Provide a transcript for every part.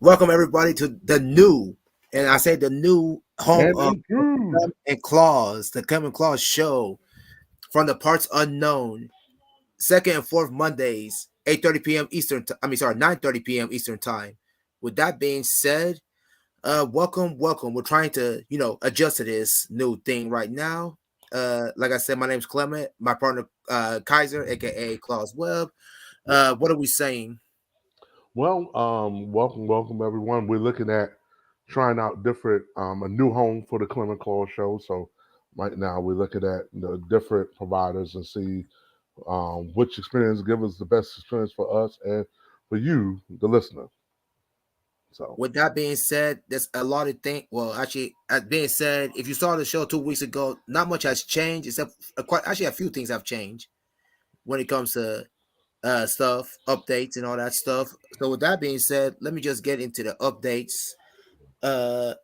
Welcome everybody to the new, and I say the new home And of improved. Clem and Claus, the Clem and Claus show from the parts unknown. Second and fourth Mondays, 8:30 p.m. Eastern. I mean, sorry, 9:30 p.m. Eastern time. With that being said, welcome. We're trying to, adjust to this new thing right now. Like I said, my name's Clement. My partner, Kaiser, aka Claus Webb. What are we saying? Welcome everyone. We're looking at trying out different a new home for the Clement Call show. So right now we're looking at the different providers and see which experience give us the best experience for us and for you, the listener. So With that being said, there's a lot of things. Well, actually, that being said, if you saw the show 2 weeks ago, not much has changed, except quite actually a few things have changed when it comes to stuff, updates, and all that stuff. So, with that being said, let me just get into the updates. Uh,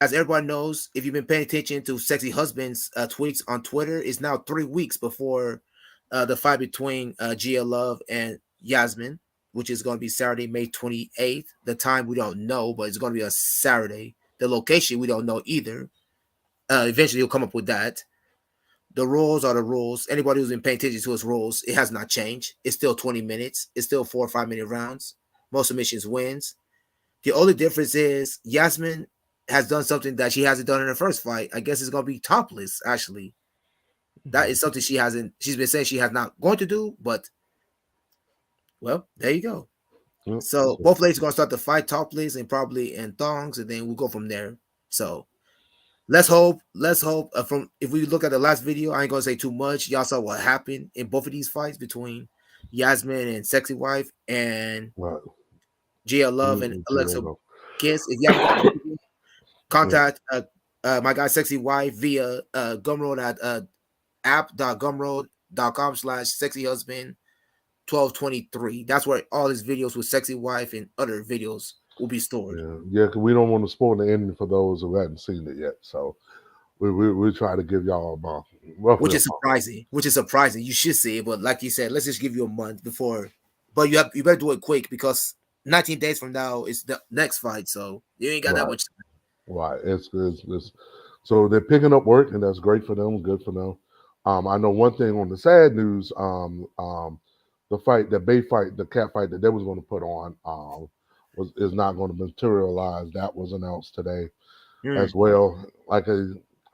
as everybody knows, if you've been paying attention to Sexy Husband's tweets on Twitter, it's now 3 weeks before the fight between Gia Love and Yasmin, which is going to be Saturday, May 28th. The time we don't know, but it's going to be a Saturday. The location we don't know either. Eventually, he'll come up with that. The rules are the rules. Anybody who's been paying attention to his rules, it has not changed. It's still 20 minutes. It's still 4 or 5 minute rounds. Most submissions wins. The only difference is Yasmin has done something that she hasn't done in her first fight. I guess it's gonna be topless. Actually, that is something she hasn't. She's been saying she has not going to do, but well, there you go. yeah, So both ladies are gonna start the fight topless and probably in thongs, and then we'll go from there. So let's hope. Let's hope. From if we look at the last video, I ain't gonna say too much. Y'all saw what happened in both of these fights between Yasmin and Sexy Wife and right. Gia Love and Alexa Toronto. Kiss. If you haven't got the video, Yeah, contact my guy Sexy Wife via Gumroad at app.gumroad.com/sexy husband 1223. That's where all his videos with Sexy Wife and other videos will be stored. yeah. 'Cause we don't want to spoil the ending for those who haven't seen it yet. So we try to give y'all roughly Which a is month. surprising. Which is surprising. You should see it, but like you said, let's just give you a month before. But you better do it quick because 19 days from now is the next fight, so you ain't got that Right. much time. Right. It's so they're picking up work, and that's great for them. Good for them. I know one thing on the sad news. The fight, the Bay fight, the cat fight that they was going to put on, was is not going to materialize. That was announced today as Mm, well. Like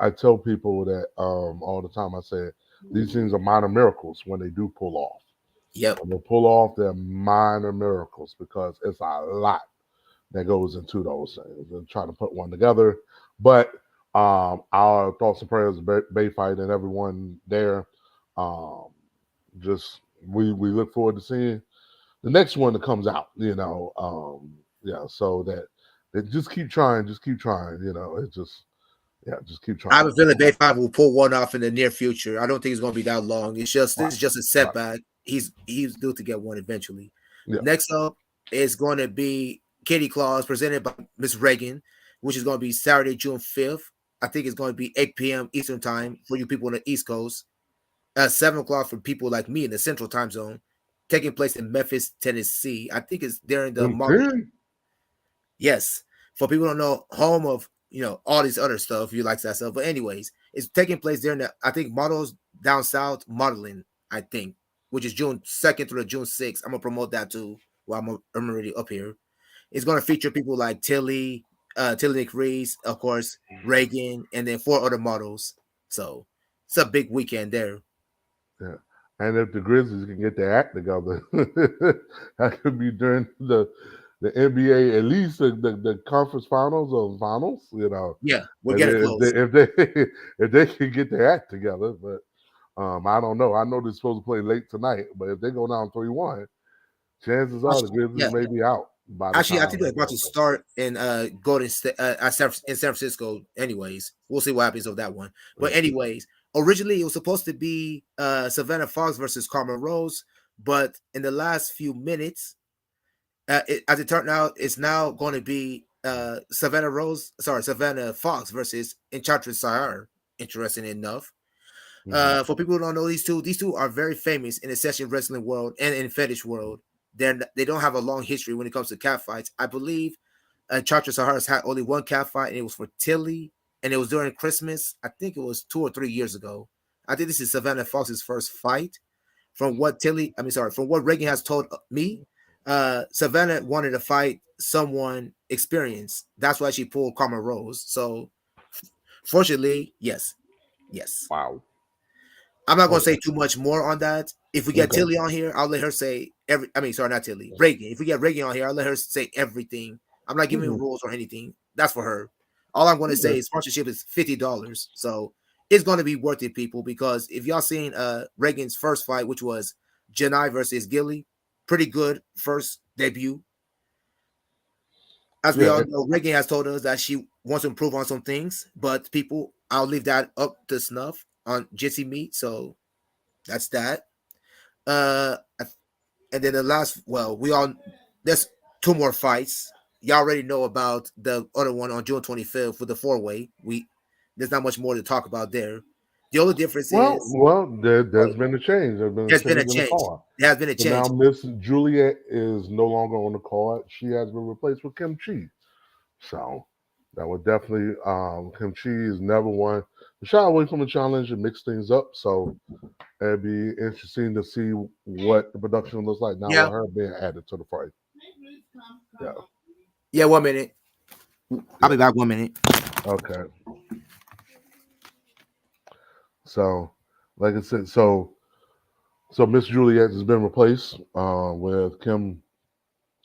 I tell people that all the time. I said these things are minor miracles when they do pull off. yep. When they pull off, they're minor miracles because it's a lot that goes into those things and trying to put one together. But our thoughts and prayers, Bay Fight, and everyone there. Um, just we look forward to seeing the next one that comes out. Yeah. So that they just keep trying. It just yeah, just keep I have trying. a feeling Bay Five will pull one off in the near future. I don't think it's going to be that long. It's just Right, this is just a right. setback. He's due to get one eventually. Yeah. Next up is going to be Kitty Claus presented by Miss Reagan, which is going to be Saturday, June 5th. I think it's going to be 8 p.m. Eastern time for you people on the East Coast. 7 o'clock for people like me in the Central Time Zone. Taking place in Memphis, Tennessee. I think it's during the Them model. 10? Yes, for people who don't know, home of all these other stuff. You like that stuff, but anyways, it's taking place there in the I think models down south modeling. I think which is June 2nd through the June 6th. I'm gonna promote that too. While I'm already up here. It's gonna feature people like Tilly McReese, of course, Reagan, and then 4 other models. So it's a big weekend there. Yeah. And if the Grizzlies can get their act together, that could be during the NBA, at least the conference finals or finals. Yeah, we're If getting they close. if they if they, if they can get their act together, but I don't know. I know they're supposed to play late tonight, but if they go down 3-1, chances are the Yeah, Grizzlies may be out by the actually, I time think they're that about to goes. start in Golden State in San Francisco. Anyways, we'll see what happens with that one. But Yeah. anyways, originally it was supposed to be Savannah Fox versus Carmen Rose, but in the last few minutes, as it turned out, it's now going to be Savannah Fox versus Enchantress Sahar. Interesting enough. Mhm. For people who don't know these two are very famous in the session wrestling world and in fetish world. They don't have a long history when it comes to cat fights. I believe Chartres Sahara's had only one cat fight, and it was for Tilly, and it was during Christmas. I think it was 2 or 3 years ago. I think this is Savannah Fox's first fight. From what from what Reagan has told me, Savannah wanted to fight someone experienced. That's why she pulled Carmen Rose. So, fortunately, yes, yes. Wow. I'm not gonna Okay. say too much more on that. If we get Okay. Tilly on here, I'll let her say every. I mean, sorry, not Tilly, Reagan. If we get Reagan on here, I'll let her say everything. I'm not giving Mhm. rules or anything. That's for her. All I'm going to say Okay. is sponsorship is $50, so it's going to be worth it, people. Because if y'all seen Reagan's first fight, which was Janai versus Gilly, pretty good first debut. As we Yeah. all know, Reagan has told us that she wants to improve on some things, but people, I'll leave that up to snuff on Jitsi Meat. So that's that. Uh, and then the last, well, we all there's two more fights. Y'all already know about the other one on June 25th for the four way. There's not much more to talk about there. The only difference is There's been a change. There's been a there's been a change in the change. card. There has been a So now change. Miss Juliet is no longer on the card. She has been replaced with Kim Chi. So that would definitely Kim Chi has never won. Shy away from a challenge and mix things up. So it'd be interesting to see what the production looks like now Yeah, with her being added to the fight. Yeah, yeah. 1 minute. I'll yeah. be back 1 minute. Okay. So, like I said, so Miss Juliet has been replaced with Kim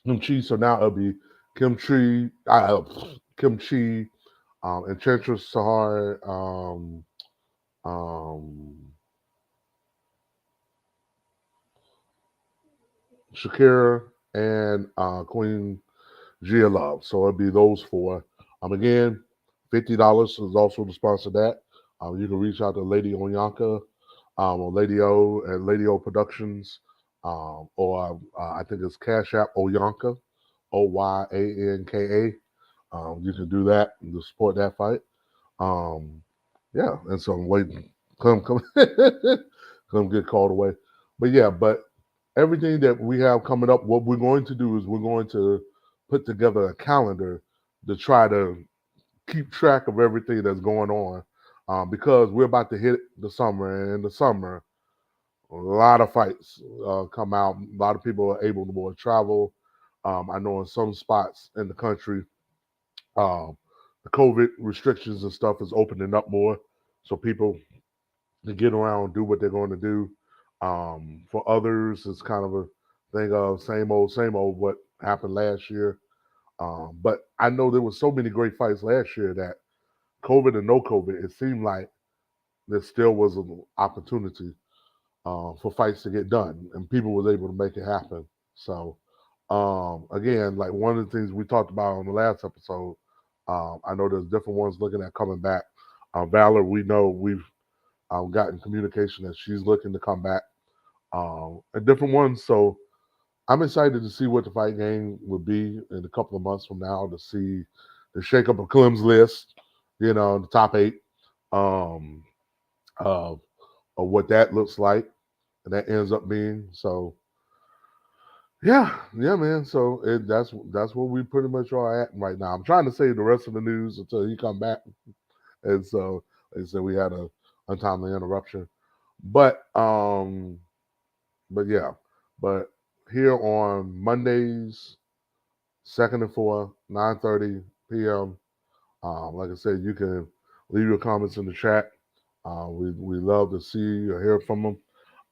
Chi. So now it'll be Kim Chi, Kim Chi, Enchantress Sahar, um, Shakira, and Queen Gia Love. So it'll be those four. Again, $50 is also to sponsor that. You can reach out to Lady Onyanka, or Lady O and Lady O Productions, or I think it's Cash App Oyanka, Oyanka. You can do that to support that fight. Um, yeah, and so I'm waiting. Come, come get called away. But yeah, but everything that we have coming up, what we're going to do is we're going to put together a calendar to try to keep track of everything that's going on, because we're about to hit the summer, and in the summer, a lot of fights come out. A lot of people are able to more travel. I know in some spots in the country, um, the COVID restrictions and stuff is opening up more, so people to get around, do what they're going to do. For others, it's kind of a thing of same old. What happened last year? But I know there was so many great fights last year that COVID and no COVID, it seemed like there still was an opportunity for fights to get done, and people was able to make it happen. So again, like one of the things we talked about on the last episode, I know there's different ones looking at coming back. Valor, we know we've gotten communication that she's looking to come back. And different ones. So I'm excited to see what the fight game will be in a couple of months from now to see the shakeup of Clem's list, the top eight, um, of, of what that looks like and that ends up being. So yeah, yeah, man. So that's where we pretty much are at right now. I'm trying to save the rest of the news until he come back, and so they said we had a untimely interruption. But yeah, but here on Mondays, second and fourth, 9:30 p.m. Like I said, you can leave your comments in the chat. We love to see or hear from them.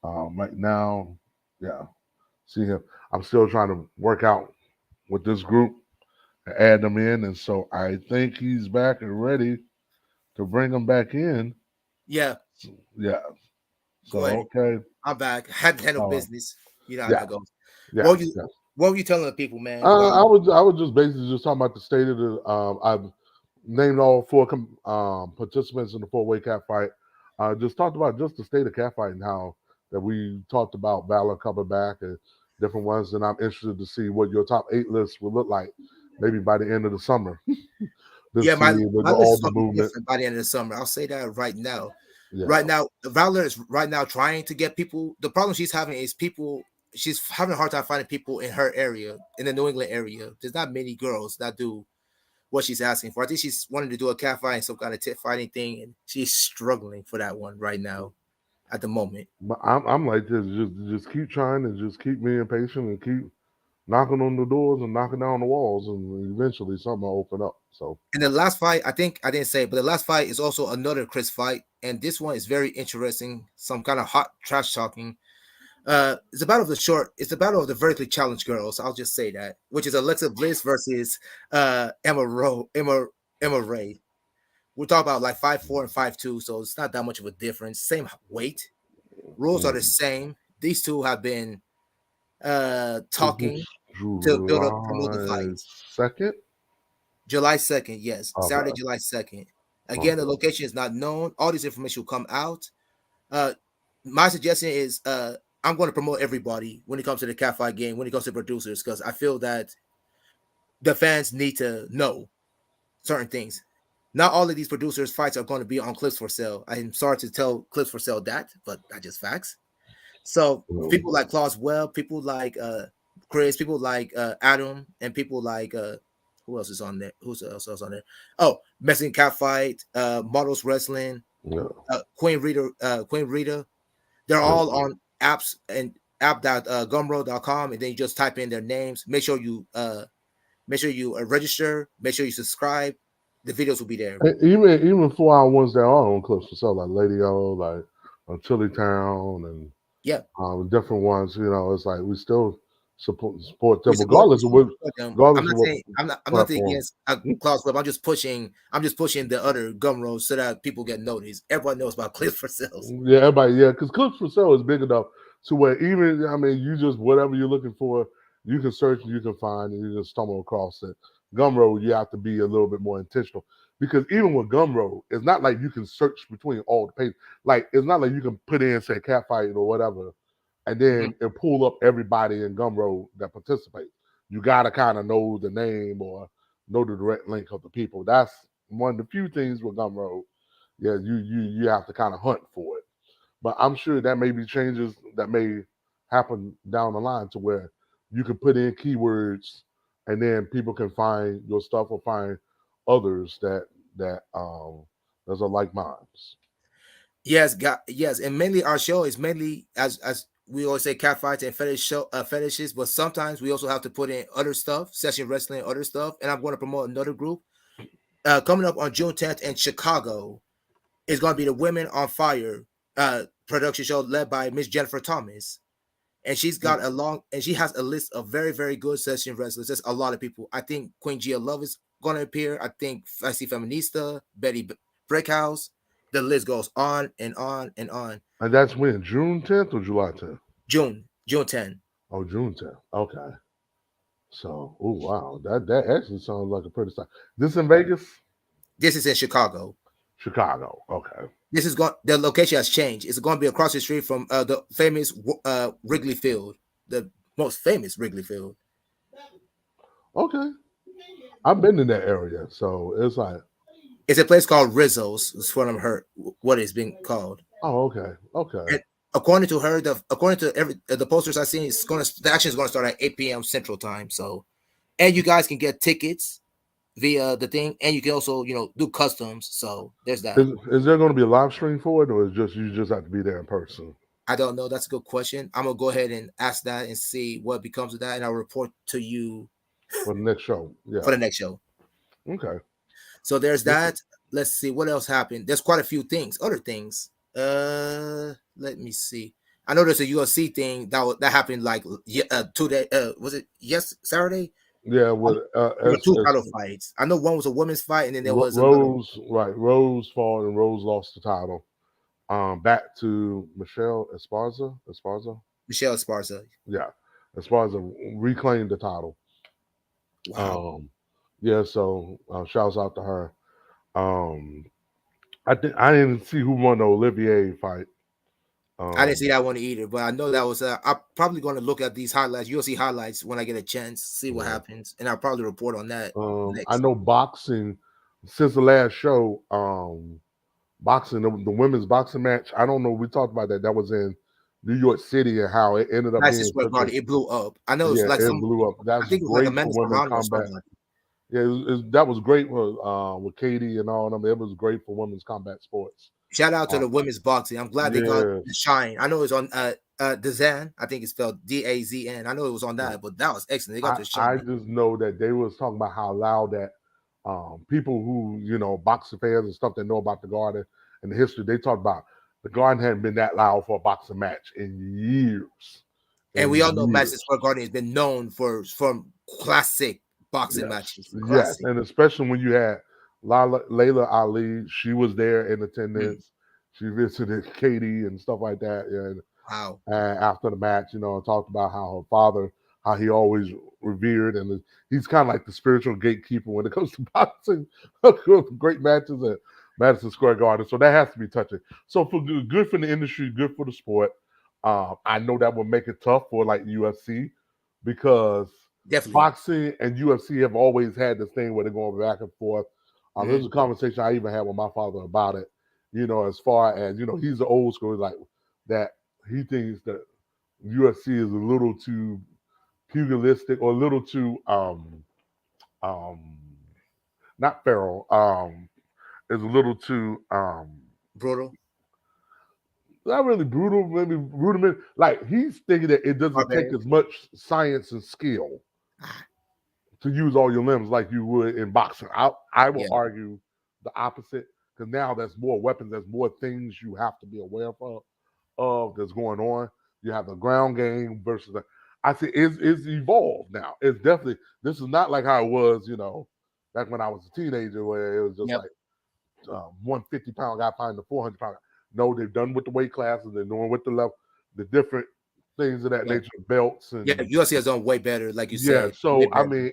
Right now, yeah, see him. I'm still trying to work out with this group and add them in, and so I think he's back and ready to bring them back in. Yeah, Yeah. go ahead. So okay. I'm back. Had to handle Uh, business. You know how yeah. that goes. Yeah. What you Yeah. what were you telling the people, man? Wow. I was just basically just talking about the state of the. I've named all four participants in the four-way cat fight. Just talked about just the state of cat fight and how that we talked about Valor coming back and different ones. And I'm interested to see what your top eight list will look like, maybe by the end of the summer, to Yeah, see my list all is the gonna be movement. different by the end of the summer. I'll say that right now. Right Yeah, now, Valor is right now trying to get people. The problem she's having is people. She's having a hard time finding people in her area, in the New England area. There's not many girls that do. what she's asking for. I think she's wanting to do a cat fight and some kind of tit fighting thing, and she's struggling for that one right now at the moment. But I'm like this. Just keep trying and just keep being patient and keep knocking on the doors and knocking down the walls, and eventually something will open up. So And the last fight, I think I didn't say, but the last fight is also another Chris fight, and this one is very interesting. Some kind of hot trash talking. It's a battle of the short. It's the battle of the vertically challenged girls. I'll just say that, which is Alexa Bliss versus Emma Ray. We're talking about like 5'4" and 5'2", so it's not that much of a difference. Same weight, rules are the mm. same. These two have been Is this talking to build up, promote the July fight. 2nd? July 2nd, yes, Saturday, Okay, July 2nd. Again, the okay. location is not known. All this information will come out. Uh, my suggestion is I'm going to promote everybody when it comes to the cat fight game, when it comes to producers, because I feel that the fans need to know certain things. Not all of these producers' fights are going to be on Clips for Sale. I'm sorry to tell Clips for Sale that, but that's just facts. So Mm, people like Klaus Webb, people like Chris, people like Adam, and people like who else is on there? Who's else on there? Oh, Mexican Cat Fight, Models Wrestling, yeah, Queen Rita. They're yeah. all on apps and app.gumroad.com, and then you just type in their names. Make sure you register. Make sure you subscribe. The videos will be there. Even 4 hour ones that are on clips for sale, like Lady O, like Chili Town, and Yeah, different ones. It's like we still support we them we regardless of what support them. I'm regardless of not what saying I'm not platform. against Klaus Webb. I'm just pushing the other Gumroad so that people get noticed. Everyone knows about Clips for Sales. Yeah, everybody, yeah, because clips for sale is big enough to where even I mean, you just whatever you're looking for, you can search and you can find, and you can stumble across it. Gumroad, you have to be a little bit more intentional because even with Gumroad, it's not like you can search between all the pages. Like it's not like you can put in say catfight or whatever, and Mhm. then it pull up everybody in Gumroad that participates. You gotta kind of know the name or know the direct link of the people. That's one of the few things with Gumroad. Yeah, you have to kind of hunt for it. But I'm sure that may be changes that may happen down the line to where you can put in keywords and then people can find your stuff or find others that those are like minds. Yes, yes, and mainly our show is mainly as we always say cat fights and fetishes, but sometimes we also have to put in other stuff, session wrestling, other stuff. And I'm going to promote another group coming up on June 10th in Chicago. Is going to be the Women on Fire production show led by Miss Jennifer Thomas. And she has a list of very good session wrestlers. There's a lot of people. I think Queen Gia Love is going to appear. I think Feisty Feminista, Betty Brickhouse. The list goes on and on and on. And that's when June 10th or July 10th. June 10th. Oh, June 10th. Okay. So, oh wow, that actually sounds like a pretty sign. This in Vegas, This is in Chicago. Chicago. Okay. This is going. The location has changed. It's going to be across the street from the famous Wrigley Field, the most famous Wrigley Field. Okay. I've been in that area, so it's like, It's a place called Rizzo's. Is what I'm heard. What it's being called. oh, okay, okay. And according to her, according to every the posters I've seen, the action is going to start at 8 p.m. Central Time. So, and you guys can get tickets via the thing, and you can also do customs. So there's that. Is there going to be a live stream for it, or is just you just have to be there in person I don't know. That's a good question. I'm gonna go ahead and ask that and see what becomes of that, and I'll report to you for the next show? for Yeah. the next show. Okay. So there's Okay. that. Let's see what else happened. There's quite a few things, other things. Let me see. I know there's a UFC thing that happened like 2 day. Was it Saturday? Yeah. Um, With there were two as title fights. I know one was a women's fight, and then there was another Rose, right? Rose fought and Rose lost the title. Back to Michelle Esparza. Esparza. Michelle Esparza. Yeah. Esparza reclaimed the title. Wow, Um. Yeah. So shouts out to her. Um. I think I didn't see who won the Olivier fight. I didn't see Um. that one either, but I know that was. I'm probably going to look at these highlights, UFC highlights, when I get a chance, see what Yeah. happens, and I'll probably report on that I next. know boxing since the last show. Boxing the women's boxing match. I don't know. We talked about that. That was in New York City and how it ended up Madison being Square such a Garden, it blew up. I know it's yeah. like It blew up. I That's think it was like great for Amanda women Serrano or combat. somebody. Yeah, that was great with Katie and all of them. It was great for women's combat sports. Shout out to Uh, the women's boxing. I'm glad they got the yes, shine. I know it was on Dazan. I think it's spelled Dazn. I know it was on yeah. that, but that was excellent. They got I the I shine. just know that they was talking about how loud that people who boxing fans and stuff that know about the Garden and the history, they talked about the Garden hadn't been that loud for a boxing match in years, And we all in know Madison years. Square Garden has been known for from classic boxing Yes, matches. yes, Classic. and especially when you had Layla Ali, she was there in Mm, attendance. She visited Katie and stuff like that, wow. and after the match, and talked about how her father, how he always revered, and he's kind of like the spiritual gatekeeper when it comes to boxing. Great matches at Madison Square Garden, so that has to be touching. So for good for the industry, good for the sport. I know that would make it tough for like UFC because Definitely. boxing and UFC have always had this thing where they're going back and forth. Hmm. There's a conversation I even had with my father about it. As far as he's the old school, like that he thinks that UFC is a little too pugilistic or a little too um not feral, is a little too Brutal. not really brutal, maybe rudiment. Like he's thinking that it doesn't take Barbaric. as much science and skill Ah, to use all your limbs like you would in boxing. I will yeah. argue the opposite because now there's more weapons, there's more things you have to be aware of that's going on. You have the ground game versus the. I see it's evolved now. It's definitely this is not like how it was, back when I was a teenager where it was just Yep. like 150-pound guy fighting the 400-pound guy. No, they've done with the weight classes, they're doing with the level, the different things of that Yep. nature, belts Yeah. and UFC has done way better, like you yeah, said. Way so I better. mean,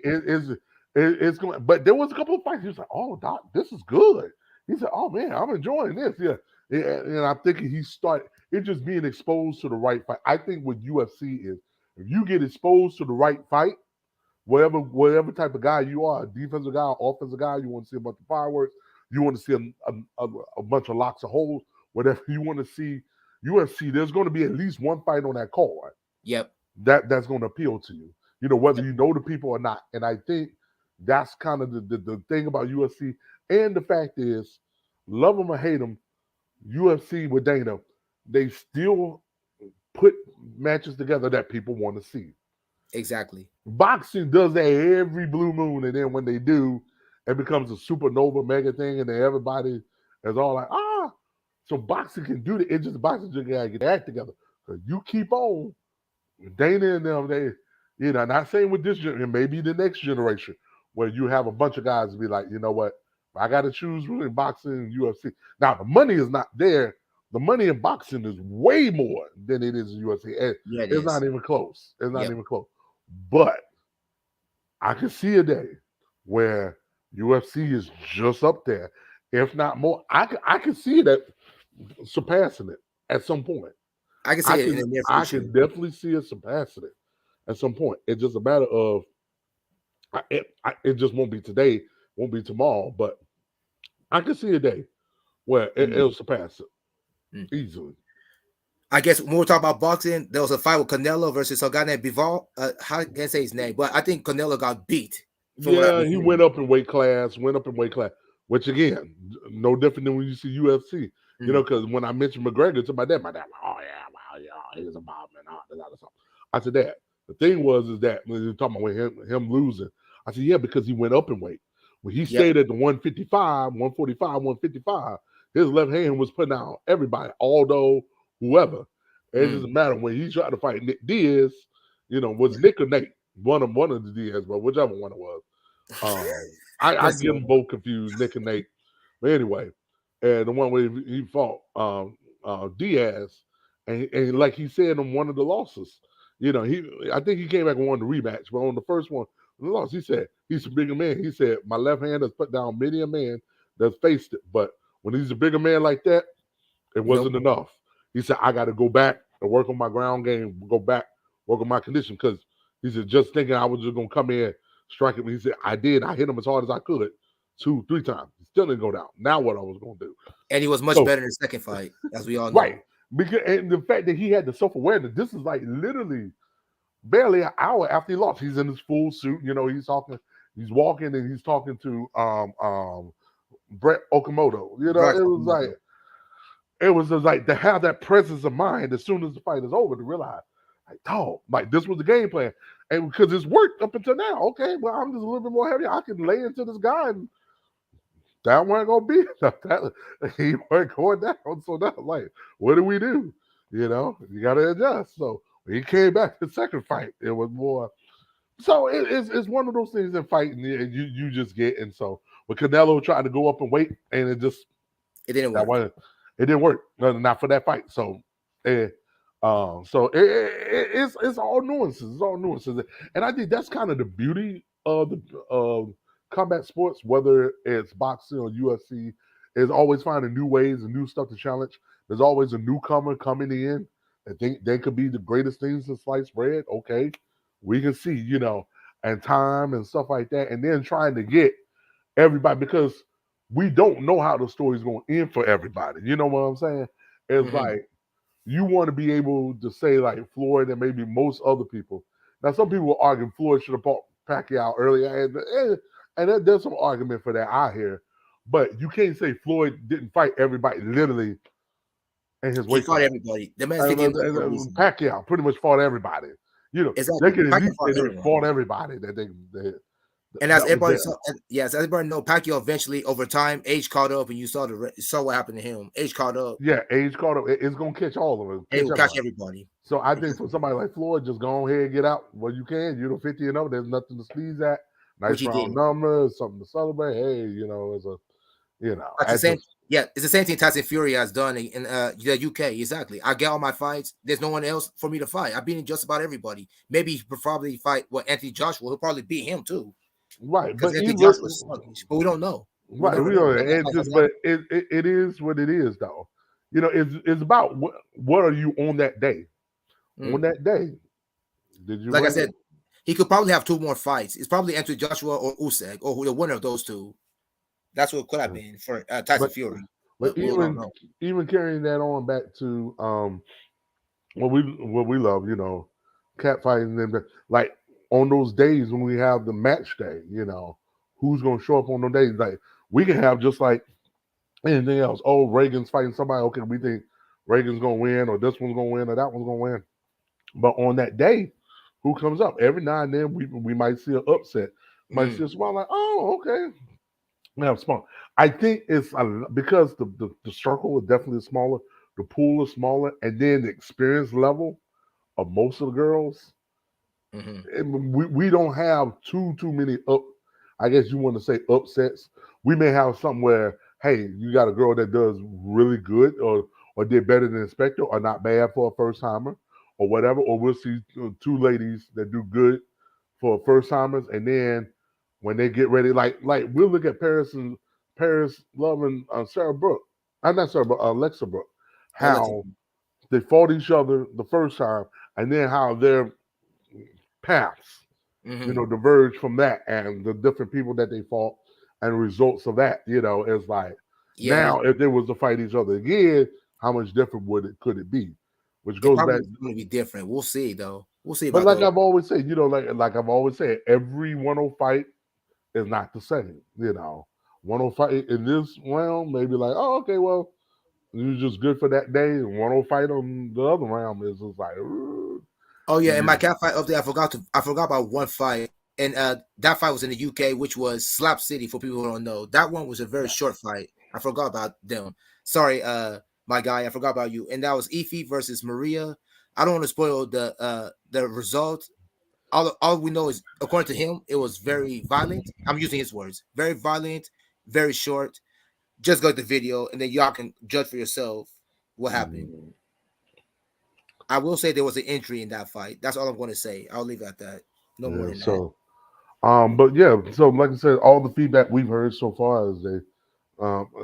it's going. But there was a couple of fights. He was like, "Oh, doc, this is good." He said, "Oh man, I'm enjoying this." Yeah, and I'm thinking he started. It's just being exposed to the right fight. I think what UFC is, if you get exposed to the right fight, whatever type of guy you are, a defensive guy, offensive guy, you want to see a bunch of fireworks, you want to see a bunch of locks of holes, whatever you want to see. UFC, there's going to be at least one fight on that card Yep. that's going to appeal to you. Whether Yep. you know the people or not. And I think that's kind of the thing about UFC. And the fact is, love them or hate them, UFC with Dana, they still put matches together that people want to see. Exactly. Boxing does that every blue moon, and then when they do, it becomes a supernova mega thing, and then everybody is all like, ah. So boxing can do that. It's just boxing just gotta get their act together. Because you keep on, Dana and them, not saying with this generation, maybe the next generation, where you have a bunch of guys be like, you know what, I got to choose between boxing and UFC. Now the money is not there. The money in boxing is way more than it is in UFC. And Yeah, it it's not is. even close. It's not Yep. even close. But I can see a day where UFC is just up there, if not more. I can see that surpassing it at some point. I can I see it in can the near I future. can definitely see it surpassing it at some point. It's just a matter of it just won't be today, won't be tomorrow, but I can see a day where Mm, it'll surpass it mm. easily. I guess when we talk about boxing, there was a fight with Canelo versus a guy named Bivol. I can't say his name, but I think Canelo got beat from what I've Yeah, been he hearing. went up in weight class, which again, no different than when you see UFC. Mm, Because when I mentioned McGregor to my dad, oh yeah, wow, yeah, he's a mob man, that other stuff. I said that. The thing was is that when you're talking about him losing, I said yeah, because he went up in weight. When he yep. stayed at the 155, 145, 155, his left hand was putting out everybody, Aldo, whoever. It Mm. doesn't matter when he tried to fight Nick Diaz, was Nick or Nate, one of the Diaz, but whichever one it was. I That's get them both confused, Nick and Nate. But anyway, and the one where he fought Diaz, and like he said on one of the losses, I think he came back and won the rematch, but on the first one, the loss, he said he's a bigger man. He said my left hand has put down many a man that's faced it, but when he's a bigger man like that, it Nope. wasn't enough. He said, I got to go back and work on my ground game, go back, work on my condition. Because he said, just thinking I was just going to come in, strike him. He said, I did. I hit him as hard as I could, 2, 3 times. He still didn't go down. Now what I was going to do. And he was much So, better in the second fight, as we all right. know. Because, and the fact that he had the self awareness, this is like literally barely an hour after he lost. He's in his full suit. He's talking. he's walking and he's talking to Brett Okamoto. You know, Right. Okamoto. it was just like to have that presence of mind as soon as the fight is over to realize, like, dog, like this was the game plan, and because it's worked up until now. Okay, well, I'm just a little bit more heavy. I can lay into this guy, and that wasn't gonna be enough. That he weren't going down. So now, like, what do we do? You know, you got to adjust. So when he came back to the second fight, it was more. So it's one of those things in fighting you just get. And so with Canelo trying to go up and wait, and it just It didn't that work. one it didn't work. Not for that fight. So eh, it's all nuances. It's all nuances, and I think that's kind of the beauty of the combat sports, whether it's boxing or UFC, is always finding new ways and new stuff to challenge. There's always a newcomer coming in that think they could be the greatest things in sliced bread. Okay, we can see, and time and stuff like that, and then trying to get everybody because we don't know how the story's going to end for everybody. You know what I'm saying? It's Hmm. like you want to be able to say like Floyd and maybe most other people. Now, some people will argue Floyd should have fought Pacquiao earlier, and there's some argument for that I hear. But you can't say Floyd didn't fight everybody literally in his He weight fought class. everybody. The man's 50 and 0 for a reason. Pacquiao pretty much fought everybody. They Exactly. can at Pacquiao least fought say they everyone. fought everybody they And as that was everybody there. saw, yes, as everybody know, Pacquiao eventually over time, age caught up, and you saw what happened to him. Age caught up, Yeah, age caught up. It's gonna catch all of them, and it catch will catch everybody. everybody. So I think Because for somebody like Floyd, just go ahead and get out. Well, you can. You're the 50 and 0. There's nothing to sneeze at. which Nice he round did. number, something to celebrate. Hey, it's a, That's the I same. just Yeah, it's the same thing Tyson Fury has done in the UK. Exactly. I get all my fights. There's no one else for me to fight. I've beaten just about everybody. Maybe he could probably fight Anthony Joshua. He'll probably beat him too right, because but Anthony even Joshua is sluggish. But we don't know. We right, never we know. don't. That It fight just, hasn't but happened. it is what it is, though. It's about what are you on that day? On Mm. that day, did you Like I bring said, it? he could probably have two more fights. It's probably Anthony Joshua or Usyk or the winner of those two. That's what could have been for Tyson But Fury, but but we don't know. even carrying that on back to what we love, catfighting them. Like on those days when we have the match day, who's gonna show up on those days? Like we can have just like anything else. Oh, Reagan's fighting somebody. Okay, we think Reagan's gonna win, or this one's gonna win, or that one's gonna win. But on that day, who comes up? Every now and then we might see an upset. Might see Mm. a spot like, oh, okay. We have small. I think because the circle is definitely smaller, the pool is smaller, and then the experience level of most of the girls, Hmm. we don't have too many I guess you want to say upsets. We may have something where hey, you got a girl that does really good or did better than expected or not bad for a first timer or whatever, or we'll see two ladies that do good for first timers, and then when they get ready, like we'll look at Paris Love and Sarah Brooke. I'm not Sarah, but Alexa Brooke. Alexa. How they fought each other the first time, and then how their paths, Hmm. diverge from that, and the different people that they fought, and results of that, is like Yeah, now if they was to fight each other again, how much different could it be? Which it goes probably back. is going to be different. We'll see though. We'll see But about like those. I've always said, like I've always said, every 105 fight is not the same. 105 in this round, maybe like, oh, okay, well, you was just good for that day. And 105 on the other round is just like, Oh yeah, and my yeah, cat fight update. I forgot about one fight, and that fight was in the UK, which was Slap City. For people who don't know, that one was a very short fight. I forgot about them. Sorry, my guy, I forgot about you. And that was Ify versus Maria. I don't want to spoil the result. All we know is, according to him, it was very violent. I'm using his words. Very violent, very short. Just go to the video, and then y'all can judge for yourself what happened. mm, I will say there was an injury in that fight. That's all I'm going to say. I'll leave it at that. No more yeah. than that. So, but yeah, so like I said, all the feedback we've heard so far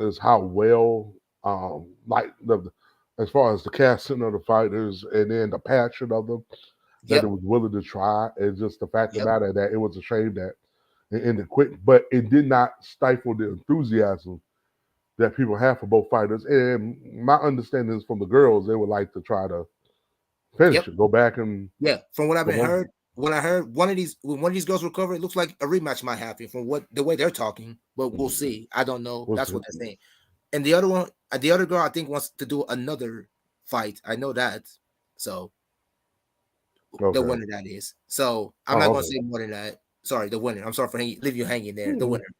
is how well, like as far as the casting of the fighters and then the passion of them that it Yep. was willing to try. It's just the fact of Yep. the matter that it was a shame that it ended quick, but it did not stifle the enthusiasm that people have for both fighters. And my understanding is from the girls, they would like to try to finish Yep. it, go back and Yeah. From what I've go been home. heard, when I heard when one of these girls recover, it looks like a rematch might happen from what the way they're talking. But we'll Mhm. see. I don't know. We'll That's see. what they're saying. And the other one, the other girl, I think wants to do another fight. I know that. So the Okay. winner that is. So I'm not Oh, gonna okay. say more than that. Sorry, the winner. I'm sorry for leave you hanging there. The Mhm. winner.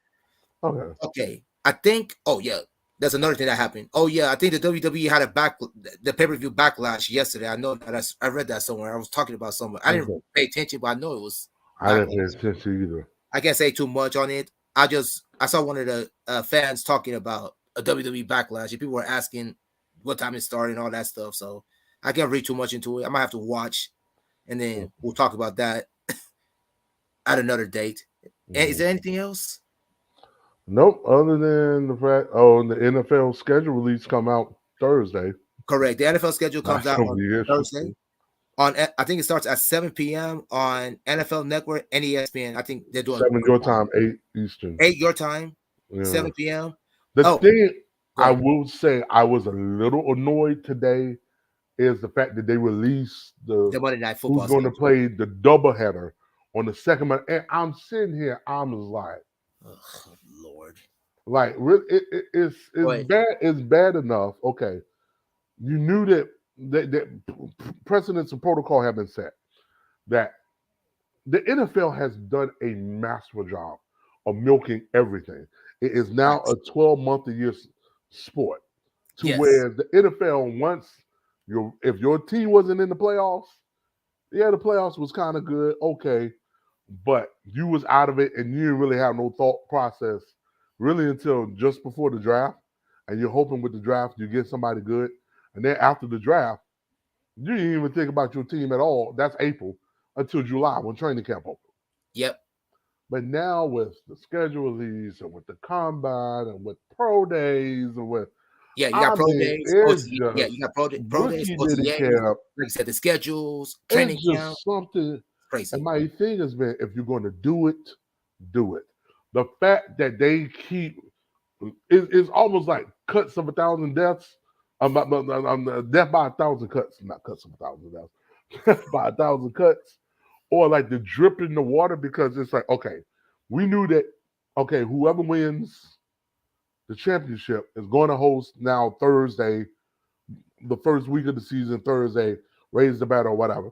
Okay. Okay. I think. Oh yeah. There's another thing that happened. Oh yeah, I think the WWE had a the pay per view backlash yesterday. I know that I read that somewhere. I was talking about somewhere. I didn't Okay. pay attention, but I know it was I didn't pay backlash. attention either. I can't say too much on it. I saw one of the fans talking about a WWE backlash, and people were asking what time it started and all that stuff. So I can't read too much into it. I might have to watch, and then we'll talk about that at another date. And is Mhm. there anything else? Nope. Other than the fact, oh, the NFL schedule release come out Thursday. Correct. The NFL schedule comes That's out gonna on be Thursday. interesting. I think it starts at 7 p.m. on NFL Network and ESPN. I think they're doing 7 your time, 8 Eastern. 8 your time, Yeah. 7 p.m. The Oh, thing go I ahead. will say I was a little annoyed today is the fact that they released the The Monday Night who's Football going to schedule. play the doubleheader on the second month. And I'm sitting here, I'm just Oh, Lord. really, Go it's ahead. bad. It's bad enough. Okay, you knew that precedents and protocol have been set. That the NFL has done a masterful job of milking everything. It is now Facts. a 12-month a year sport to Yes. where the NFL once if your team wasn't in the playoffs, yeah, the playoffs was kind of good, okay, but you was out of it and you didn't really have no thought process really until just before the draft, and you're hoping with the draft you get somebody good, and then after the draft you didn't even think about your team at all. That's April until July when training camp opens. Yep. But now with the schedule release and with the combine and with pro days and with Yeah, you got I pro mean, days, it's OTA. Yeah, just you got pro days, rookie mini OTAs. camp. Like I said, the schedules, training It's camp, just something. And crazy. my thing has been, if you're going to do it, do it. The fact that they keep it's almost like cuts of 1,000 deaths. Death by 1,000 cuts, not cuts of 1,000 deaths. Death by 1,000 cuts, or like the drip in the water because it's like, okay, we knew that, okay, whoever wins the championship is going to host now Thursday, the first week of the season, Thursday, raise the bat or whatever.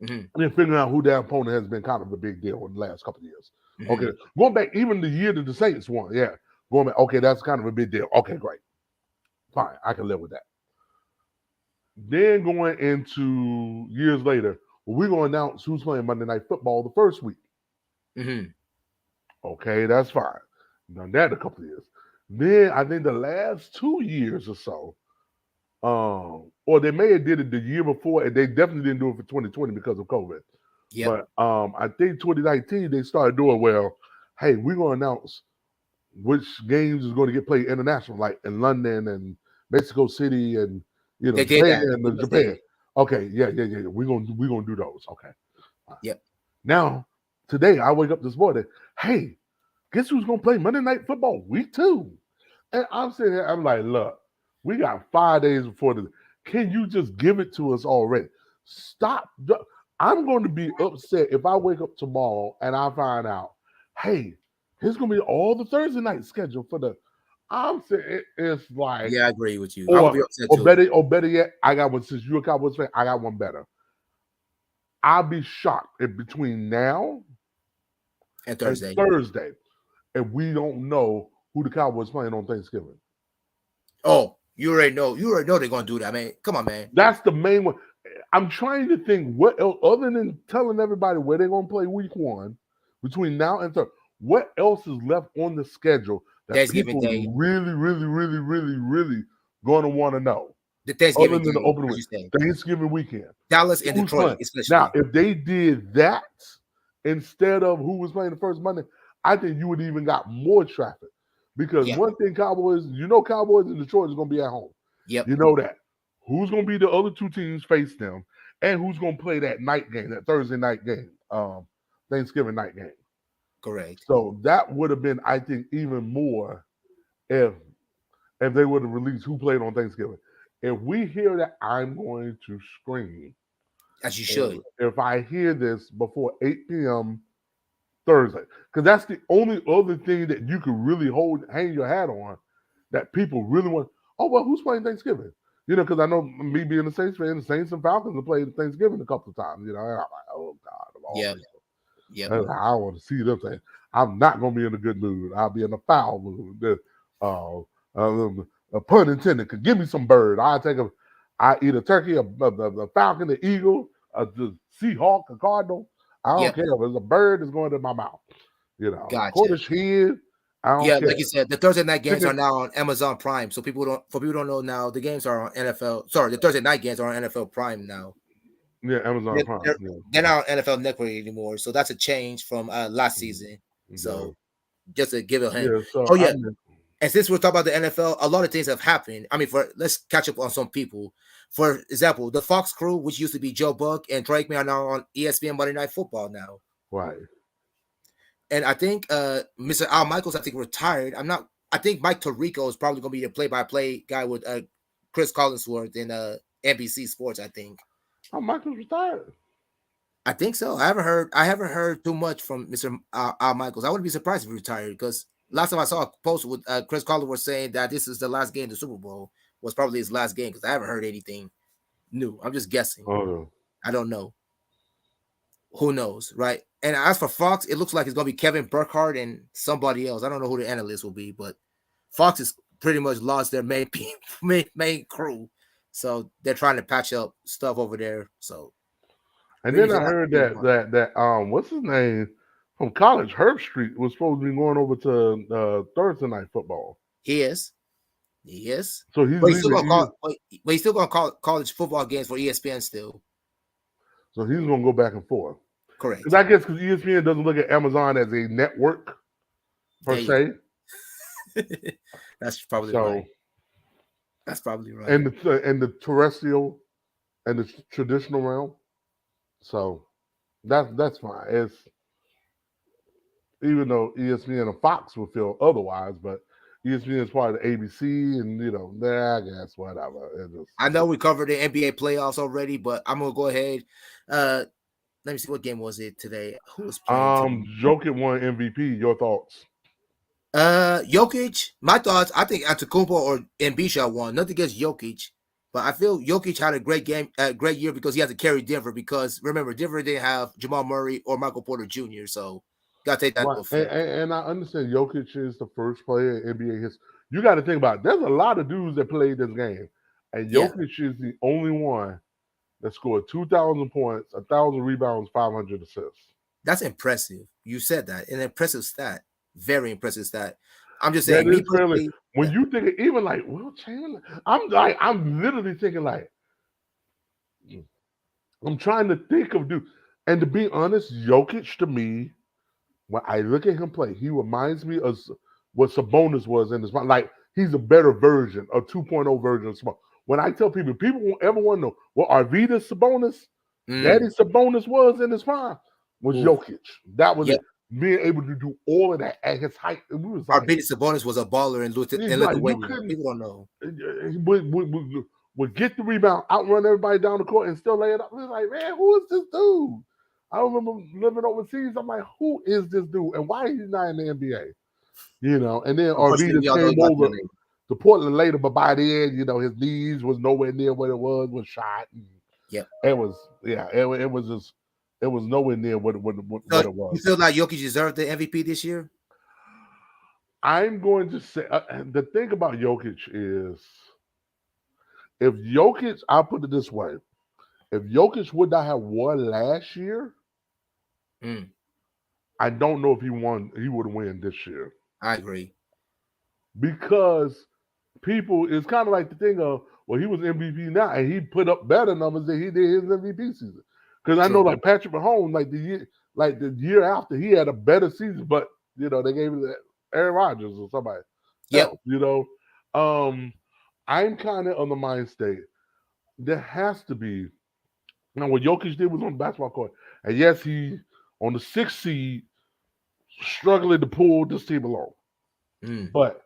Hmm. And then figuring out who that opponent has been kind of a big deal in the last couple of years. Okay, Hmm. going back even the year that the Saints won, yeah, going back, okay, that's kind of a big deal. Okay, great, fine, I can live with that. Then going into years later, well, we're going to announce who's playing Monday Night Football the first week. Hmm. Okay, that's fine. Done that a couple of years. Then I think the last 2 years or so, or they may have did it the year before, and they definitely didn't do it for 2020 because of COVID. Yep. But I think 2019 they started doing well. Hey, we're gonna announce which games is going to get played international, like in London and Mexico City and They did Japan that. They and just did Japan. it. Okay, yeah. We're gonna do those. Okay. Yep. Now today I wake up this morning. Hey, guess who's gonna play Monday Night Football week 2? And I'm sitting here, I'm like, look, we got 5 days before the. Can you just give it to us already? Stop. I'm going to be upset if I wake up tomorrow and I find out, hey, here's going to be all the Thursday night schedule for the. I'm saying it's like, Yeah, I agree with you. I would be upset too. or better yet, I got one. Since you're a Cowboys fan, I got one better. I'll be shocked if between now And and Thursday. Thursday, if we don't know who the Cowboys playing on Thanksgiving. Oh, you already know. You already know they're gonna do that, man. Come on, man. That's the main one. I'm trying to think what else, other than telling everybody where they're going to play week 1 between now and third. What else is left on the schedule that Thanksgiving people Day. really going to want to know? The Other Thanksgiving than the Day, opening as week, you say. Thanksgiving weekend, Dallas and who's Detroit, playing? Now, especially. if they did that instead of who was playing the first Monday, I think you would even got more traffic. Because Yeah. one thing, Cowboys, Cowboys in Detroit is going to be at home. Yep. You know that. Who's going to be the other two teams face them, and who's going to play that night game, that Thursday night game, Thanksgiving night game. Correct. So that would have been, I think, even more if they would have released who played on Thanksgiving. If we hear that, I'm going to scream as you And should. if I hear this before 8 p.m. Thursday, because that's the only other thing that you can really hang your hat on, that people really want. Oh well, who's playing Thanksgiving? Because I know me being a Saints fan, the Saints and Falcons have played Thanksgiving a couple of times. And I'm like, oh God, of all Yep. people, Yep. and I want to see them saying, I'm not going to be in a good mood. I'll be in a foul mood. A pun intended. Could give me some bird. I eat a turkey, a falcon, an eagle, the Seahawk, a cardinal. I don't Yep. care if it's a bird that's going in my mouth. Gotcha. Cornish hen. I don't Yeah, care. like you said, the Thursday night games are Chicken. now on Amazon Prime. So people don't know now, the games are on NFL. Sorry, the Thursday night games are on NFL Prime now. Yeah, Amazon They're, Prime. they're, Yeah. they're not on NFL Network anymore. So that's a change from last season. Yeah. So just to give a hint. Yeah. So Oh I yeah, mean, and since we're talking about the NFL, a lot of things have happened. I mean, let's catch up on some people. For example, the Fox crew, which used to be Joe Buck and Drake, are now on ESPN Monday Night Football now. right. And I think Mr. Al Michaels, I think, retired. I think Mike Tirico is probably going to be the play-by-play guy with Chris Collinsworth in NBC Sports. Oh, Michael's retired. I think so. I haven't heard too much from Mr. Al Michaels. I wouldn't be surprised if he retired, because last time I saw a post with Chris Collinsworth saying that this is the last game of the Super Bowl, was probably his last game, because I haven't heard anything new. I'm just guessing. Oh, I don't know. Who knows, right? And as for Fox, it looks like it's going to be Kevin Burkhardt and somebody else. I don't know who the analyst will be, but Fox has pretty much lost their main crew, so they're trying to patch up stuff over there. So and maybe then for I that, heard it'll be that fun. what's his name from college, Herb Street, was supposed to be going over to Thursday night football. He is, he is, So he's but he's still leaving. gonna call. But he's still gonna call college football games for ESPN still. So he's going to go back and forth. Because Correct. I guess because ESPN doesn't look at Amazon as a network per There you se. go. That's probably So right. That's probably right. and the terrestrial and the traditional realm. So that's fine. It's even though ESPN and Fox would feel otherwise, but ESPN is part of the ABC, and I guess whatever. It just, I know we covered the NBA playoffs already, but I'm gonna go ahead. Uh, Let me see, what game was it today? Who was playing today? Jokic won MVP. Your thoughts? Jokic. My thoughts. I think Antetokounmpo or Embiid should have won. Nothing against Jokic, but I feel Jokic had a great game, great year, because he had to carry Denver. Because remember, Denver didn't have Jamal Murray or Michael Porter Jr., so gotta take that Right, into and, effect. and, and I understand Jokic is the first player in NBA history. You got to think about it. There's a lot of dudes that played this game, and Yeah, Jokic is the only one that scored 2,000 points, 1,000 rebounds, 500 assists. that's impressive. You said that, an impressive stat, very impressive stat. I'm just That saying, me is fairly. personally, When yeah, you think of even like Will Chamberlain, I'm literally thinking like I'm trying to think of dude. And to be honest, Jokic to me, when I look at him play, he reminds me of what Sabonis was in his mind. Like he's a better version, a 2.0 version of Sabonis. When I tell people won't ever want to know what Arvidas Sabonis, Daddy mm, Sabonis was in his prime, was ooh, Jokic. That was yep. it. Being able to do all of that at his height. And we was like, Arvidas Sabonis was a baller in he's like, you Lithuania. couldn't People don't know. he would get the rebound, outrun everybody down the court, and still lay it up. We was like, man, who is this dude? I remember living overseas. I'm like, who is this dude, and why is he not in the NBA? And then Unfortunately, we Arvidas all know he came got over donated. to Portland later, but by then, his knees was nowhere near what it was shot. And Yep. it was, yeah, it was just, it was nowhere near what So it you was. feel like Jokic deserved the MVP this year? I'm going to say the thing about Jokic is if Jokic, I'll put it this way: if Jokic would not have won last year, Mm, I don't know if he would win this year I agree. because people it's kind of like the thing of well he was MVP now and he put up better numbers than he did his MVP season. Because I know True. like Patrick Mahomes the year after he had a better season, but they gave it to Aaron Rodgers or somebody Yep. else. I'm kind of on the mind state there has to be now what Jokic did was on the basketball court, and yes he on the sixth seed struggling to pull this team along. Mm, But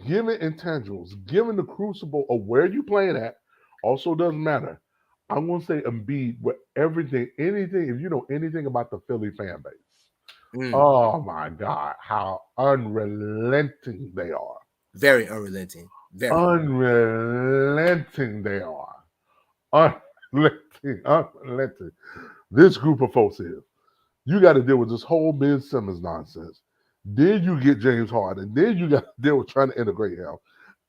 given intangibles, given the crucible of where you playing at, also doesn't matter. I won't say Embiid, but everything, anything. If you know anything about the Philly fan base, Mm, oh my God, how unrelenting they are! very unrelenting. Very. Unrelenting they are! Unrelenting, unrelenting. This group of folks is. You got to deal with this whole Ben Simmons nonsense. Then you get James Harden. Then you got to deal with trying to integrate him.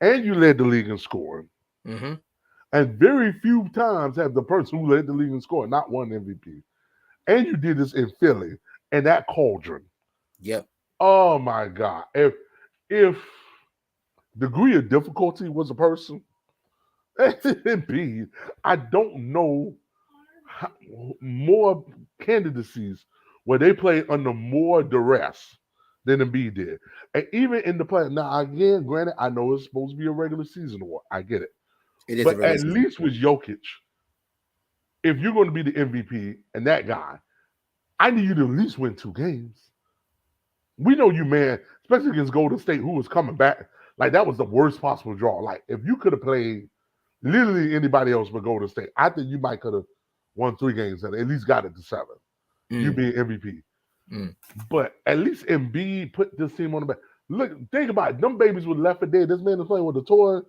And you led the league in scoring. Mm-hmm. And very few times have the person who led the league in scoring not won MVP. And you did this in Philly and that cauldron. Yep. Oh my God. If degree of difficulty was a person, Embiid, I don't know how, more candidacies where they play under more duress than Embiid did. And even in the play, now again, granted, I know it's supposed to be a regular season award. I get it. It is a But regular at season. least with Jokic, if you're going to be the MVP and that guy, I need you to at least win 2 games. We know you, man, especially against Golden State, who was coming back. Like, that was the worst possible draw. Like, if you could have played literally anybody else but Golden State, I think you might could have won 3 games and at least got it to 7. You Mm, being MVP. mm, But at least Embiid put this team on the back. Look, think about it. Them babies were left for dead. This man is playing with a torn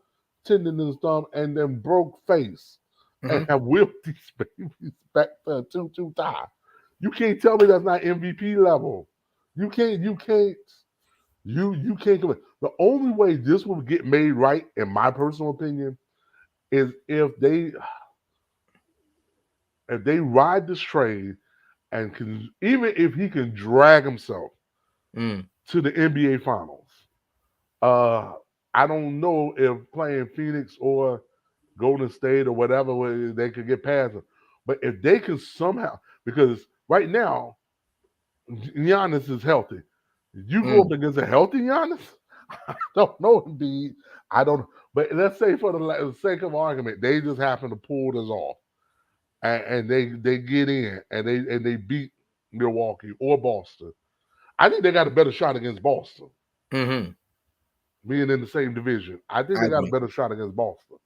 tendon in his thumb and then broke face and mm-hmm. have wheeled these babies back to a 2-2 tie. You can't tell me that's not MVP level. You can't come in. The only way this will get made right, in my personal opinion, is if they ride this train and can, even if he can drag himself Mm, to the NBA Finals. Uh, I don't know if playing Phoenix or Golden State or whatever way they could get past them, but if they can somehow, because right now Giannis is healthy. You go up mm, against a healthy Giannis. I don't know, Embiid. I don't. But let's say for the sake of argument, they just happen to pull this off, and they get in and they beat Milwaukee or Boston. I think they got a better shot against Boston, mm-hmm. being in the same division. I think I they got a agree. better shot against Boston.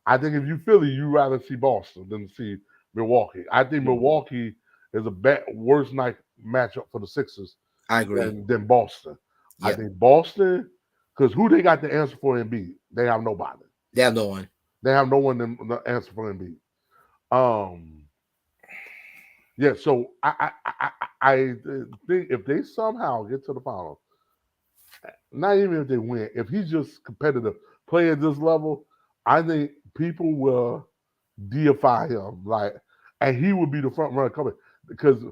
I think if you Philly, you rather see Boston than see Milwaukee. I think Mm, Milwaukee is a worse night matchup for the Sixers I agree. than Boston. I Yep. think Boston, because who they got to answer for Embiid? They have nobody. They have no one. They have no one to answer for Embiid. Um, yeah, so I think if they somehow get to the finals, not even if they win, if he's just competitive, play at this level, I think people will deify him. Like, and he would be the front runner coming because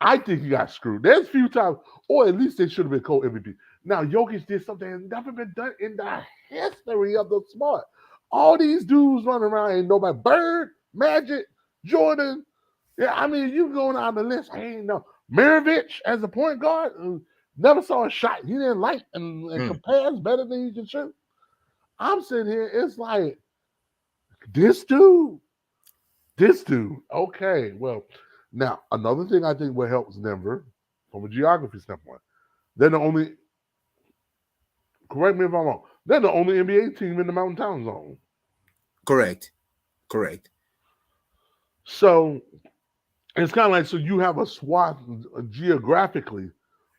I think he got screwed. There's a few times, or at least they should have been co-MVP. Now, Jokic did something that's never been done in the history of the sport. All these dudes running around ain't nobody. Bird, Magic, Jordan. Yeah, I mean, you going on the list. I ain't know. Mirovic as a point guard, never saw a shot he didn't like and Mm, compares better than he can shoot. I'm sitting here, it's like, this dude, this dude. Okay, well, now another thing I think what helps Denver from a geography standpoint, they're the only. Correct me if I'm wrong. They're the only NBA team in the Mountain Town Zone. correct. Correct. So it's kind of like, so you have a swath geographically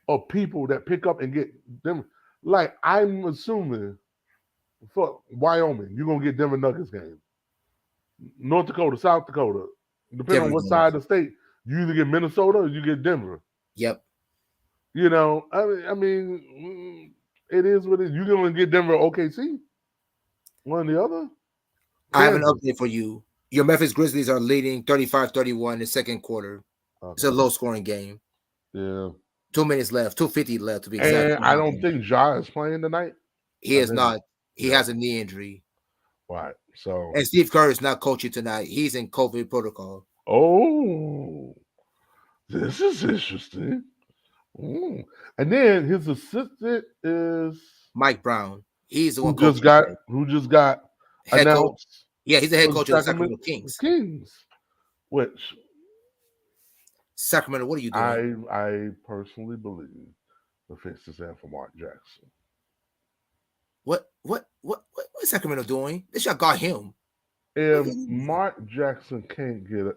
of people that pick up and get them. Like, I'm assuming for Wyoming, you're gonna get Denver Nuggets game. North Dakota, South Dakota, depending on Denver what side Nuggets. of the state, you either get Minnesota or you get Denver. Yep. It is what it is. You're gonna get Denver, OKC, one or the other. I have an Kansas. update for you. Your Memphis Grizzlies are leading 35-31 in the second quarter. It's a Okay. low scoring game. Yeah. 2 minutes left, 2:50 left to be exact. And I don't think Ja is playing tonight. He I is think. not. He Yeah. has a knee injury. Right. So. And Steve Kerr is not coaching tonight. He's in COVID protocol. Oh, this is interesting. Mm. And then his assistant is Mike Brown. He's the who one just coaching got tonight. who just got Head coach. announced Yeah, he's the head for the coach of the Sacramento Sacramento Kings. Kings, which Sacramento, what are you doing? I personally believe the fix is there for Mark Jackson. What is Sacramento doing? They should have got him. If Mark Jackson can't get it,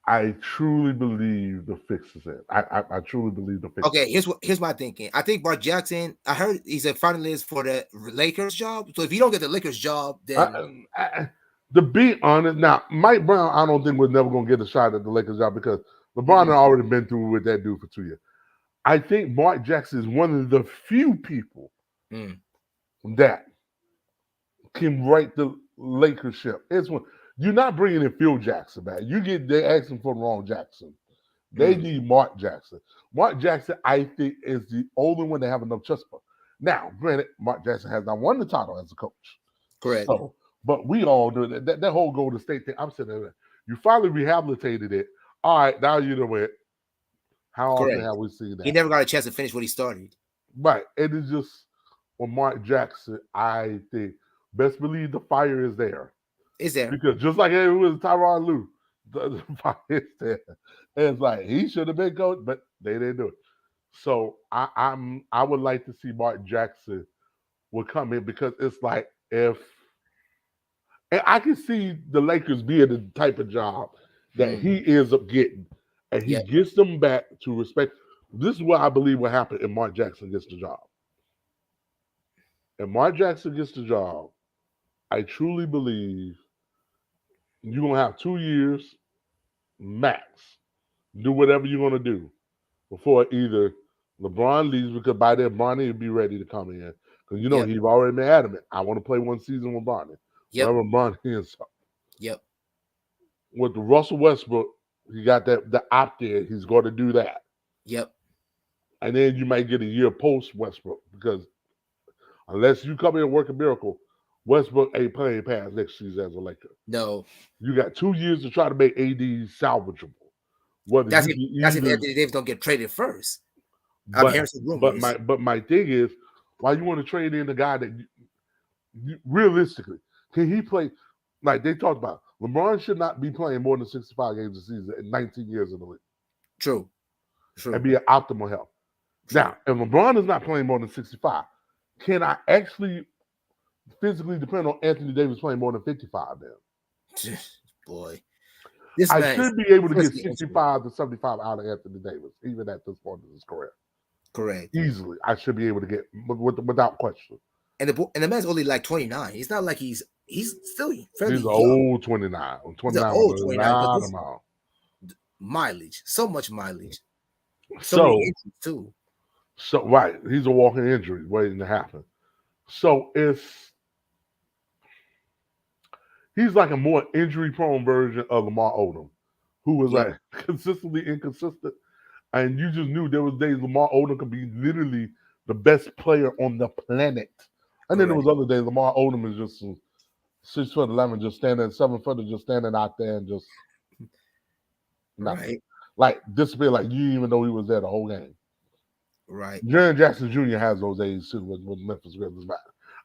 I truly believe the fix is it. I truly believe the fix is Okay, here's my thinking. I think Mark Jackson. I heard he's a finalist for the Lakers job. So if you don't get the Lakers job, I, then to be honest, now Mike Brown, I don't think we're never gonna get a shot at the Lakers job because LeBron had already been through with that dude for 2 years. I think Mark Jackson is one of the few people mm, that can right the Lakers ship. It's one you're not bringing in Phil Jackson back. You get they asking for the wrong Jackson. They mm, need Mark Jackson. Mark Jackson, I think, is the only one that have enough chutzpah. Now, granted, Mark Jackson has not won the title as a coach. correct, So, but we all do that whole Golden State thing. I'm sitting there. You finally rehabilitated it. All right, now you know it. How often correct. have we seen He that? never got a chance to finish what he started. Right. It is just with Mark Jackson, I think best believe the fire is there. Is there? Because just like it was Tyronn Lue, the fire is there. And it's like he should have been coach, but they didn't do it. So I would like to see Mark Jackson will come in because it's like if and I can see the Lakers being the type of job that Mm, he ends up getting, and he yep, gets them back to respect. This is what I believe will happen if Mark Jackson gets the job. If Mark Jackson gets the job, I truly believe you're gonna have 2 years max. Do whatever you're gonna do before either LeBron leaves because by then Bronny will be ready to come in because you know yep, he's already been adamant. I want to play one season with Bronny. yep, Wherever Bronny is yep, with the Russell Westbrook, he got that the opt in. He's going to do that, yep. and then you might get a year post Westbrook because unless you come in and work a miracle, Westbrook ain't playing past next season as a Laker. No, You got 2 years to try to make AD salvageable. Whether that's you if can that's if either, Anthony Davis don't get traded first. I'm but hearing some rumors. my thing is, why you want to trade in the guy that realistically can he play? Like they talked about, LeBron should not be playing more than 65 games a season in 19 years in the league True, and true, be at optimal health. true. Now, if LeBron is not playing more than 65, can I actually physically depend on Anthony Davis playing more than 55 then? Boy, this I man is should be able to get physically injured. 65 to 75 out of Anthony Davis, even at this point in his career. Correct. Easily, I should be able to get without question. And the man's only like 29. It's not like he's still fairly He's an young. old 29. He's an 29 old with a 29 because lot of this miles. mileage, so much mileage, so many So, injuries too. right, he's a walking injury waiting to happen. So he's like a more injury prone version of Lamar Odom, who was Yep, like consistently inconsistent. And you just knew there was days Lamar Odom could be literally the best player on the planet. And then there correct. was other days Lamar Odom is just 6'11", just standing 7 footer, just standing out there and just nothing. Right, Like disappear like you didn't even know he was there the whole game. right. Jaren Jackson Jr. has those days too with Memphis Grizzlies. But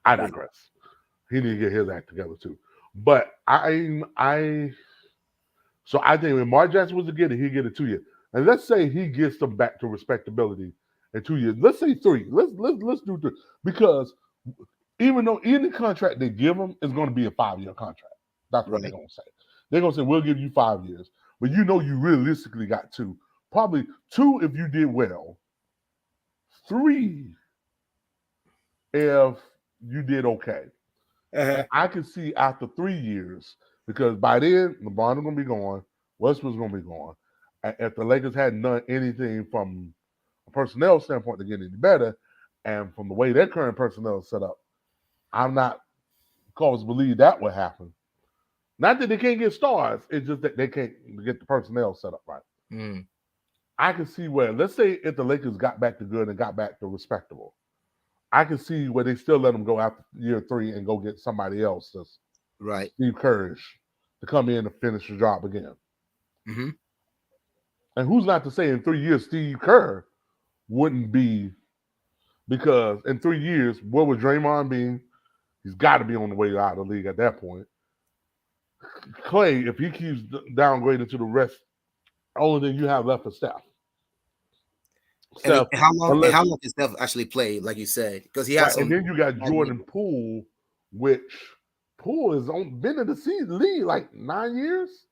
I Yeah, digress. He need to get his act together too. But I so I think when Mark Jackson was to get it, he'd get it 2 years. And let's say he gets them back to respectability in 2 years. Let's say three. Let's do three. Because even though any contract they give him is going to be a 5-year contract. That's what they're right, going to say. They're going to say, we'll give you 5 years. But you know you realistically got two. Probably two if you did well. Three if you did okay. And uh-huh. I can see after 3 years, because by then LeBron is going to be gone, Westbrook's going to be gone. And if the Lakers hadn't done anything from a personnel standpoint to get any better, and from the way their current personnel is set up, I'm not caused to believe that would happen. Not that they can't get stars, it's just that they can't get the personnel set up right. Mm, I can see where, let's say if the Lakers got back to good and got back to respectable, I can see where they still let them go after year 3 and go get somebody else that's right. Steve Kerr to come in and finish the job again. Mm-hmm. And who's not to say in 3 years Steve Kerr wouldn't be, because in 3 years, where would Draymond be? He's got to be on the way out of the league at that point. Clay, if he keeps downgrading to the rest, only thing you have left is Steph. And Steph, how long? And unless how long does Steph actually play? Like you said, because he has right, and some. then you got Jordan Poole, which Poole is been in the league like 9 years.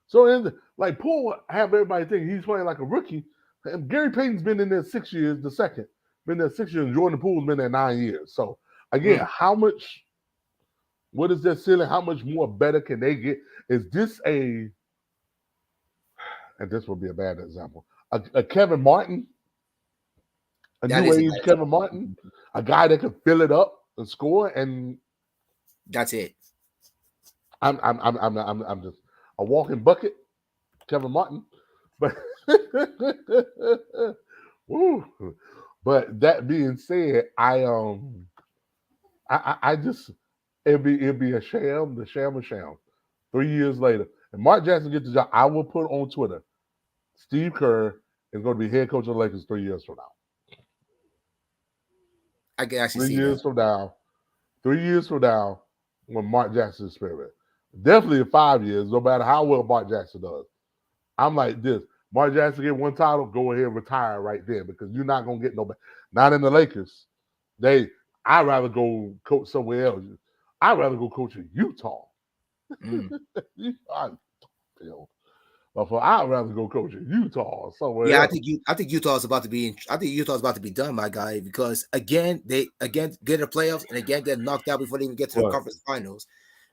So like Poole have everybody think he's playing like a rookie. And Gary Payton's been in there 6 years, the second. Been there 6 years. Jordan Poole's been there 9 years. So again, Mm. how much what is their ceiling? How much more better can they get? Is this and this will be a bad example, a Kevin Martin, a That new is a age bad Kevin Martin, example. a guy that can fill it up and score? And That's it. I'm just a walking bucket, Kevin Martin. But woo. But that being said, I just it'd be a sham, the sham of sham. 3 years later, and Mark Jackson gets the job, I will put on Twitter, Steve Kerr is going to be head coach of the Lakers 3 years from now. I can actually Three see that. years from now, 3 years from now, when Mark Jackson experiment. Definitely in 5 years, no matter how well Mark Jackson does. I'm like this. Mark Jackson get one title, go ahead and retire right there because you're not gonna get nobody. Not in the Lakers. I'd rather go coach somewhere else. I'd rather go coach in Utah. Mm. I feel. I'd rather go coach in Utah or somewhere Yeah, else. I think Utah is about to be. I think Utah is about to be done, my guy, because again they again get the playoffs and again get knocked out before they even get to the But conference finals.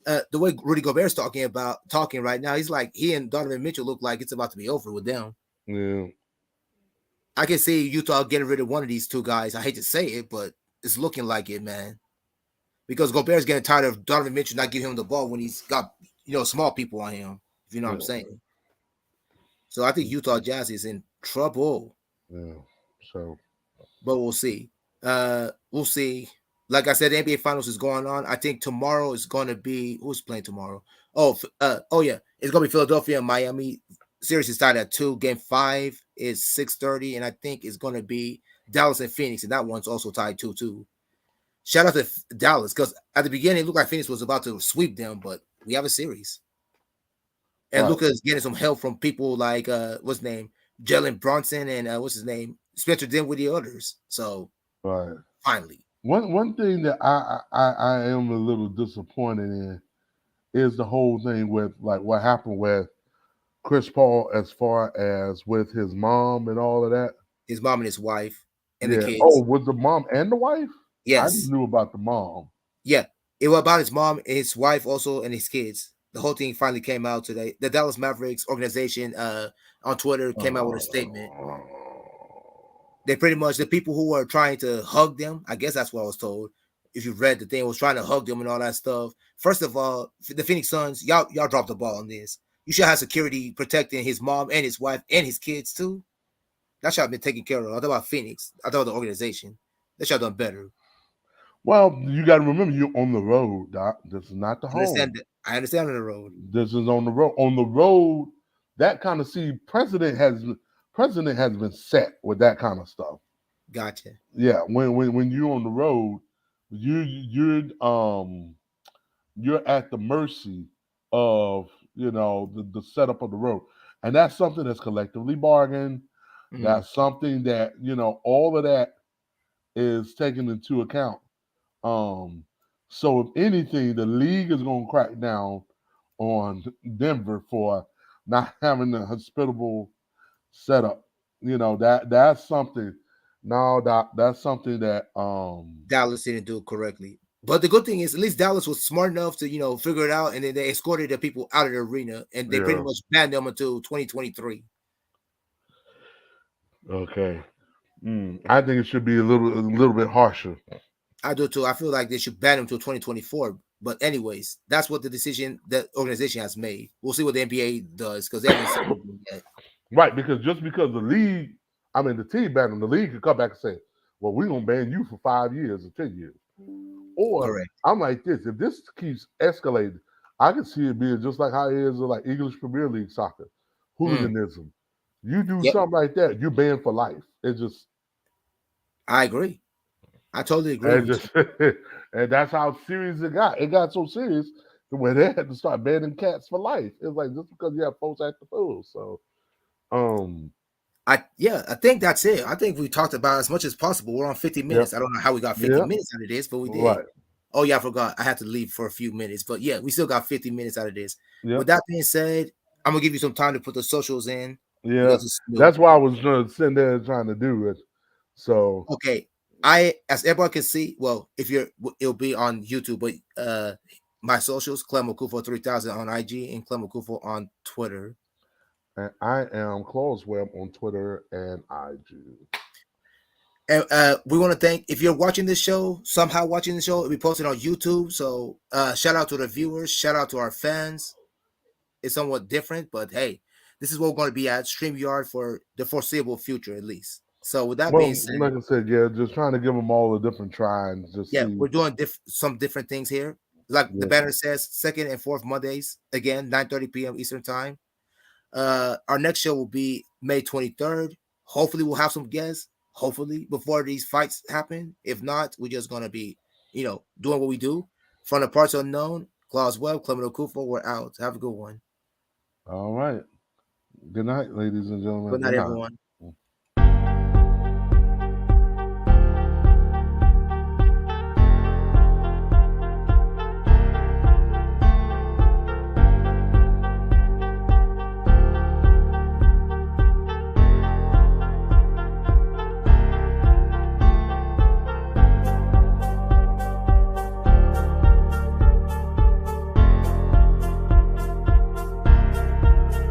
The way Rudy Gobert's talking right now, he's like he and Donovan Mitchell look like it's about to be over with them. yeah, I can see Utah getting rid of one of these two guys. I hate to say it, but it's looking like it, man. Because Gobert's getting tired of Donovan Mitchell not giving him the ball when he's got small people on him. If you know what I'm yeah, saying. So I think Utah Jazz is in trouble. yeah. So But we'll see. We'll see. Like I said, the NBA Finals is going on. I think tomorrow is going to be who's playing tomorrow. Oh yeah, it's going to be Philadelphia and Miami. Series is tied at 2. Game 5 is 6:30, and I think it's going to be Dallas and Phoenix, and that one's also tied 2-2. Shout out to Dallas because at the beginning it looked like Phoenix was about to sweep them, but we have a series. And right, Luka's getting some help from people like what's his name, Jalen Brunson, and what's his name, Spencer Dinwiddie, others. So right. finally. One thing that I am a little disappointed in is the whole thing with like what happened with Chris Paul as far as with his mom and all of that. His mom and his wife and the Yeah. Oh, kids. with the mom and the wife? I just Yes. knew about the mom. Yeah. It was about his mom, his wife also, and his kids. The whole thing finally came out today. The Dallas Mavericks organization on Twitter came out with a statement. Uh, They pretty much the people who were trying to hug them, I guess that's what I was told. If you read the thing, was trying to hug them and all that stuff. First of all, the Phoenix Suns, y'all dropped the ball on this. You should have security protecting his mom and his wife and his kids too. That should have been taken care of. I thought about Phoenix. I thought the organization. They should have done better. well, you got to remember you're on the road, Doc. This is not the I understand home. that. I understand on the road. This is on the road. On the road, that kind of precedent has been set with that kind of stuff. Gotcha. Yeah, when you're on the road, you're at the mercy of the setup of the road, and that's something that's collectively bargained. Mm. That's something that all of that is taken into account. Um, so if anything, the league is going to crack down on Denver for not having a hospitable setup. That's something. No, that's something that Dallas didn't do it correctly. But the good thing is, at least Dallas was smart enough to, figure it out, and then they escorted the people out of the arena, and they pretty yeah. much banned them until 2023. Okay. I think it should be a little bit harsher. I do too. I feel like they should ban them until 2024. But anyways, that's what the decision that organization has made. We'll see what the NBA does because they haven't said anything yet. Right, because the league, I mean the team banned them, the league could come back and say, well, we're gonna ban you for 5 years or 10 years. Or Correct. I'm like this, if this keeps escalating, I can see it being just like how it is with like English Premier League soccer, Mm. hooliganism. You do Yep, something like that, you're banned for life. It's just I agree. I totally agree and with you. just and that's how serious it got. It got so serious where they had to start banning cats for life. It's like just because you have folks act the fool. So um I think that's it. I think we talked about as much as possible. We're on 50 yeah, minutes. I don't know how we got 50 yeah, minutes out of this, but we did. right. Oh yeah, I forgot. I had to leave for a few minutes, but yeah, we still got 50 minutes out of this. With Yep. that being said, I'm gonna give you some time to put the socials in Yeah. because it's new. That's why I was sitting there trying to do it. So Okay, I as everyone can see. Well, if you're, it'll be on YouTube, but my socials: Clem Okufo 3000 on IG and Clem Okufo on Twitter. and I am Close Web on Twitter and IG. And we want to thank, if you're watching this show, somehow watching the show, it'll be posted on YouTube. So shout out to the viewers, shout out to our fans. It's somewhat different, but hey, this is what we're going to be at StreamYard for the foreseeable future, at least. So with that being Well, said, like I said, yeah, just trying to give them all a different try and just yeah, see. we're doing some different things here. Like the Yeah. banner says, second and fourth Mondays, again, 9:30 p.m. Eastern time. Our next show will be May 23rd. Hopefully, we'll have some guests. Hopefully, before these fights happen. If not, we're just gonna be, doing what we do. From the parts unknown, Klaus Webb, Clement Okufo, we're out. Have a good one. All right. Good night, ladies and gentlemen. Good night, Good night. everyone.